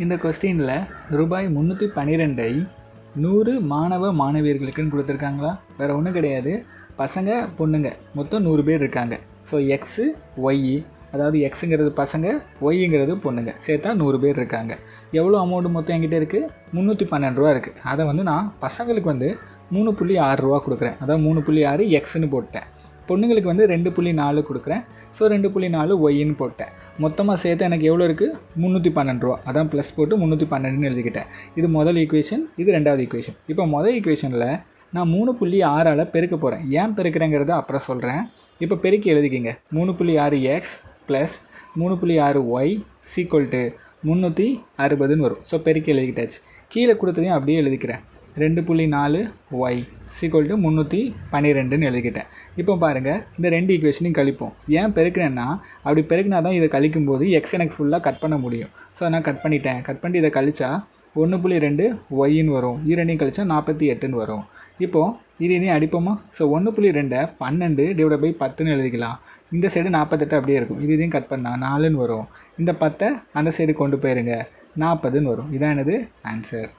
இந்த கொஸ்டினில் ரூபாய் 312ஐ 100 மாணவ மாணவியர்களுக்குன்னு கொடுத்துருக்காங்களா? வேறு ஒன்றும் கிடையாது. பசங்க பொண்ணுங்க மொத்தம் 100 பேர் இருக்காங்க. ஸோ எக்ஸு ஒய், அதாவது எக்ஸுங்கிறது பசங்க, ஒய்ங்கிறது பொண்ணுங்க, சேர்த்தா 100 பேர் இருக்காங்க. எவ்வளோ அமௌண்ட்டு மொத்தம் என்கிட்ட இருக்குது? 312 ரூபா இருக்குது. அதை நான் பசங்களுக்கு 3.6 ரூபா கொடுக்குறேன். அதாவது 3.6 எக்ஸ்ன்னு போட்டேன். பொண்ணுங்களுக்கு 2.4 கொடுக்குறேன். ஸோ 2.4 ஒய்ன்னு போட்டேன். மொத்தமாக சேர்த்து எனக்கு எவ்வளோ இருக்குது? 312 ரூபா. அதான் ப்ளஸ் போட்டு 312ன்னு எழுதிக்கிட்டேன். இது முதல் ஈக்குவேஷன், இது ரெண்டாவது ஈக்குவேஷன். இப்போ முதல் ஈக்குவேஷனில் நான் 3.6ஆல் பெருக்க போகிறேன். ஏன் பெருக்கிறேங்கிறத அப்புறம் சொல்கிறேன். இப்போ பெருக்கி எழுதிக்கிங்க. 3.6 எக்ஸ் ப்ளஸ் 3.6 ஒய் = 360ன்னு வரும். ஸோ பெருக்கி எழுதிக்கிட்டாச்சு. கீழே கொடுத்ததையும் அப்படியே எழுதிக்கிறேன். 2.4 ஒய் = 312ன்னு எழுதிக்கிட்டேன். இப்போ பாருங்கள், இந்த ரெண்டு ஈக்குவேஷனையும் கழிப்போம். ஏன் பெருக்கிறேன்னா, அப்படி பெருக்கினா தான் இதை கழிக்கும்போது எக்ஸ் எனக்கு ஃபுல்லாக கட் பண்ண முடியும். ஸோ நான் கட் பண்ணிட்டு இதை கழிச்சா 1.2 ஒய்ன்னு வரும். இரண்டையும் கழிச்சா 48ன்னு வரும். இப்போது இதையும் அடிப்போமா? ஸோ 1.2 12/10ன்னு எழுதிக்கலாம். இந்த சைடு 48 அப்படியே இருக்கும். இதையும் கட் பண்ணால் 4ன்னு வரும். இந்த 10 அந்த சைடு கொண்டு போயிருங்க, 40ன்னு வரும். இதான் எனது ஆன்சர்.